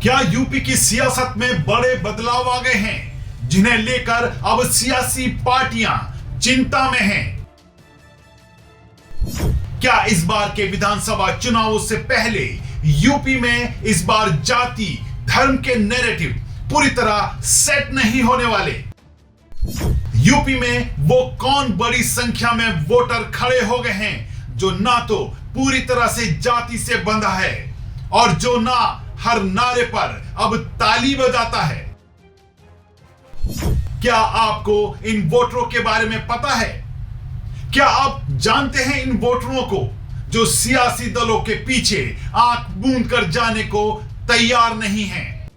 क्या यूपी की सियासत में बड़े बदलाव आ गए हैं जिन्हें लेकर अब सियासी पार्टियां चिंता में हैं? क्या इस बार के विधानसभा चुनावों से पहले यूपी में इस बार जाति धर्म के नैरेटिव पूरी तरह सेट नहीं होने वाले? यूपी में वो कौन बड़ी संख्या में वोटर खड़े हो गए हैं जो ना तो पूरी तरह से जाति से बंधा है और जो ना हर नारे पर अब ताली बजाता है? क्या आपको इन वोटरों के बारे में पता है? क्या आप जानते हैं इन वोटरों को जो सियासी दलों के पीछे आंख मूंद कर जाने को तैयार नहीं हैं?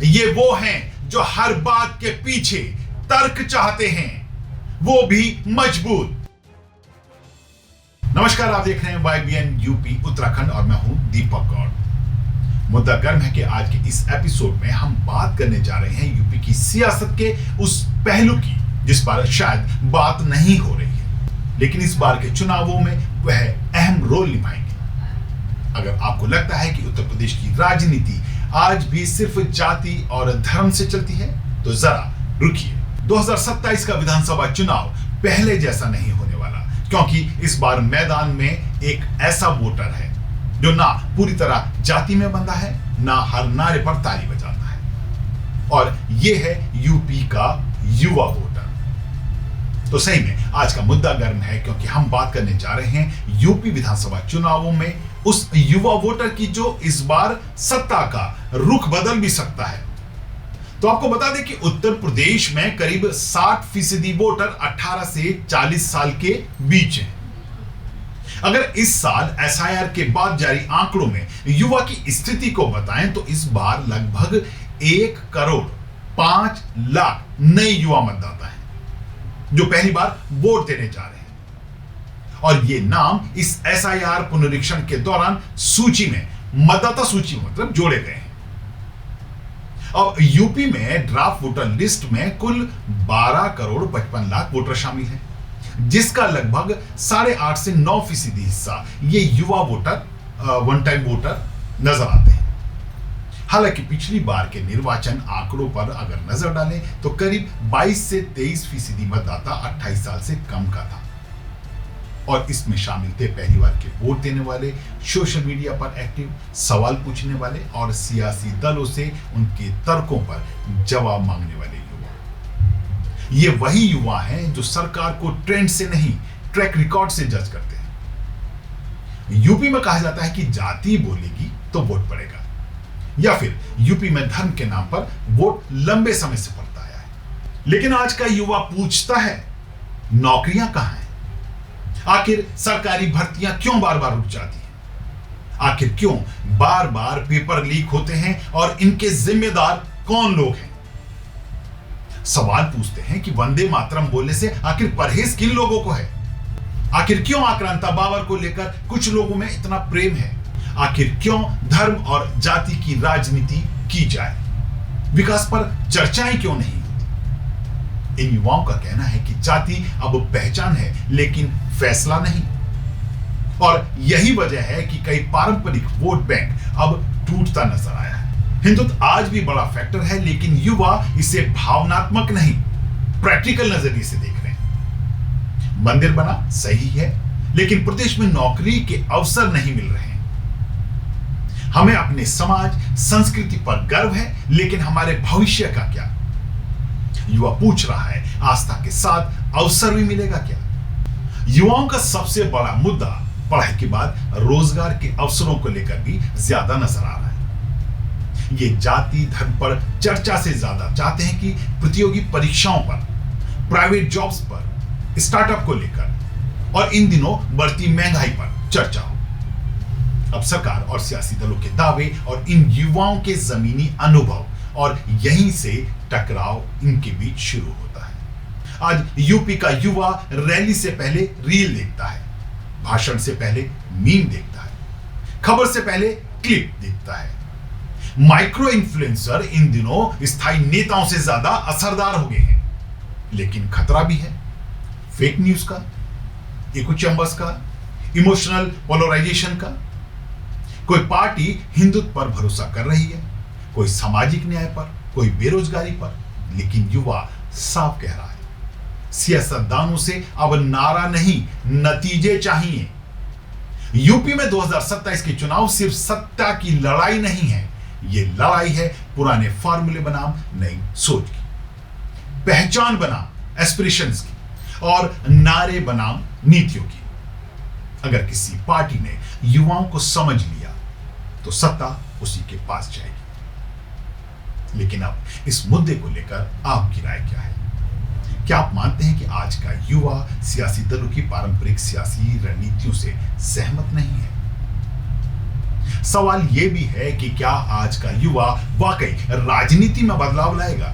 ये वो हैं जो हर बात के पीछे तर्क चाहते हैं, वो भी मजबूत। नमस्कार, आप देख रहे हैं YBN यूपी उत्तराखंड और मैं हूं दीपक गौड़। मुद्दा गर्म है कि आज के इस एपिसोड में हम बात करने जा रहे हैं यूपी की सियासत के उस पहलू की जिस पर शायद बात नहीं हो रही है, लेकिन इस बार के चुनावों में वह अहम रोल निभाएंगे। अगर आपको लगता है कि उत्तर प्रदेश की राजनीति आज भी सिर्फ जाति और धर्म से चलती है तो जरा रुकिए। 2027 का विधानसभा चुनाव पहले जैसा नहीं होने वाला, क्योंकि इस बार मैदान में एक ऐसा वोटर है जो ना पूरी तरह जाति में बंधा है, ना हर नारे पर ताली बजाता है, और यह है यूपी का युवा वोटर। तो सही में आज का मुद्दा गर्म है क्योंकि हम बात करने जा रहे हैं यूपी विधानसभा चुनावों में उस युवा वोटर की जो इस बार सत्ता का रुख बदल भी सकता है। तो आपको बता दें कि उत्तर प्रदेश में करीब 60% वोटर 18 से 40 साल के बीच हैं। अगर इस साल SIR के बाद जारी आंकड़ों में युवा की स्थिति को बताएं तो इस बार लगभग 1 करोड़ 5 लाख नए युवा मतदाता हैं जो पहली बार वोट देने जा रहे हैं, और ये नाम इस SIR पुनरीक्षण के दौरान सूची में, मतदाता सूची में मतलब जोड़े गए हैं। अब यूपी में ड्राफ्ट वोटर लिस्ट में कुल 12 करोड़ 55 लाख वोटर शामिल हैं, जिसका लगभग 8.5 से 9% हिस्सा ये युवा वोटर, वन टाइम वोटर नजर आते हैं। हालांकि पिछली बार के निर्वाचन आंकड़ों पर अगर नजर डालें तो करीब 22 से 23% मतदाता 28 साल से कम का था, और इसमें शामिल थे पहली बार के वोट देने वाले, सोशल मीडिया पर एक्टिव, सवाल पूछने वाले और सियासी दलों से उनके तर्कों पर जवाब मांगने वाले युवा। ये वही युवा हैं जो सरकार को ट्रेंड से नहीं, ट्रैक रिकॉर्ड से जज करते हैं। यूपी में कहा जाता है कि जाति बोलेगी तो वोट पड़ेगा, या फिर यूपी में धर्म के नाम पर वोट लंबे समय से पड़ता आया है। लेकिन आज का युवा पूछता है, नौकरियां कहां हैं? आखिर सरकारी भर्तियां क्यों बार बार रुक जाती हैं? आखिर क्यों बार बार पेपर लीक होते हैं और इनके जिम्मेदार कौन लोग हैं? सवाल पूछते हैं कि वंदे मातरम बोलने से आखिर परहेज किन लोगों को है? आखिर क्यों आक्रांता बाबर को लेकर कुछ लोगों में इतना प्रेम है? आखिर क्यों धर्म और जाति की राजनीति की जाए? विकास पर चर्चाएं क्यों नहीं होती? इन युवाओं का कहना है कि जाति अब पहचान है लेकिन फैसला नहीं, और यही वजह है कि कई पारंपरिक वोट बैंक अब टूटता नजर आया है। हिंदुत्व आज भी बड़ा फैक्टर है, लेकिन युवा इसे भावनात्मक नहीं, प्रैक्टिकल नजरिए से देख रहे हैं। मंदिर बना सही है, लेकिन प्रदेश में नौकरी के अवसर नहीं मिल रहे हैं। हमें अपने समाज संस्कृति पर गर्व है, लेकिन हमारे भविष्य का क्या? युवा पूछ रहा है, आस्था के साथ अवसर भी मिलेगा क्या? युवाओं का सबसे बड़ा मुद्दा पढ़ाई के बाद रोजगार के अवसरों को लेकर भी ज्यादा नजर आ रहा है। ये जाति धर्म पर चर्चा से ज्यादा चाहते हैं कि प्रतियोगी परीक्षाओं पर, प्राइवेट जॉब्स पर, स्टार्टअप को लेकर और इन दिनों बढ़ती महंगाई पर चर्चा हो। अब सरकार और सियासी दलों के दावे और इन युवाओं के जमीनी अनुभव, और यहीं से टकराव इनके बीच शुरू होता है। आज यूपी का युवा रैली से पहले रील देखता है, भाषण से पहले मीम देखता है, खबर से पहले क्लिप देखता है। माइक्रो इन्फ्लुएंसर इन दिनों स्थायी नेताओं से ज्यादा असरदार हो गए हैं, लेकिन खतरा भी है फेक न्यूज का, इको चैम्बर्स का, इमोशनल पोलराइजेशन का। कोई पार्टी हिंदुत्व पर भरोसा कर रही है, कोई सामाजिक न्याय पर, कोई बेरोजगारी पर, लेकिन युवा साफ कह रहा है, सियासतदानों से अब नारा नहीं, नतीजे चाहिए। यूपी में 2027 के चुनाव सिर्फ सत्ता की लड़ाई नहीं है, ये लड़ाई है पुराने फार्मूले बनाम नई सोच की, पहचान बनाम एस्पिरेशंस की और नारे बनाम नीतियों की। अगर किसी पार्टी ने युवाओं को समझ लिया तो सत्ता उसी के पास जाएगी। लेकिन अब इस मुद्दे को लेकर आपकी राय क्या है? क्या आप मानते हैं कि आज का युवा सियासी दलों की पारंपरिक सियासी रणनीतियों से सहमत नहीं है? सवाल यह भी है कि क्या आज का युवा वाकई राजनीति में बदलाव लाएगा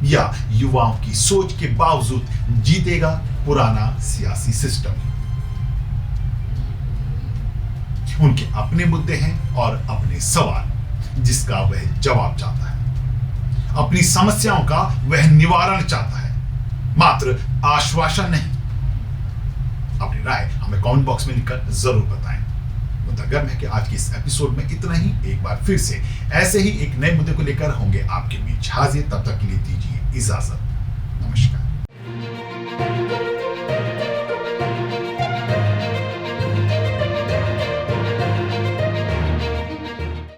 या युवाओं की सोच के बावजूद जीतेगा पुराना सियासी सिस्टम? उनके अपने मुद्दे हैं और अपने सवाल जिसका वह जवाब चाहता है, अपनी समस्याओं का वह निवारण चाहता है, मात्र आश्वासन नहीं। अपनी राय हमें कमेंट बॉक्स में लिखकर जरूर बताएं। मुद्दा गर्म है कि आज की इस एपिसोड में इतना ही। एक बार फिर से ऐसे ही एक नए मुद्दे को लेकर होंगे आपके बीच हाजिर। तब तक के लिए दीजिए इजाजत।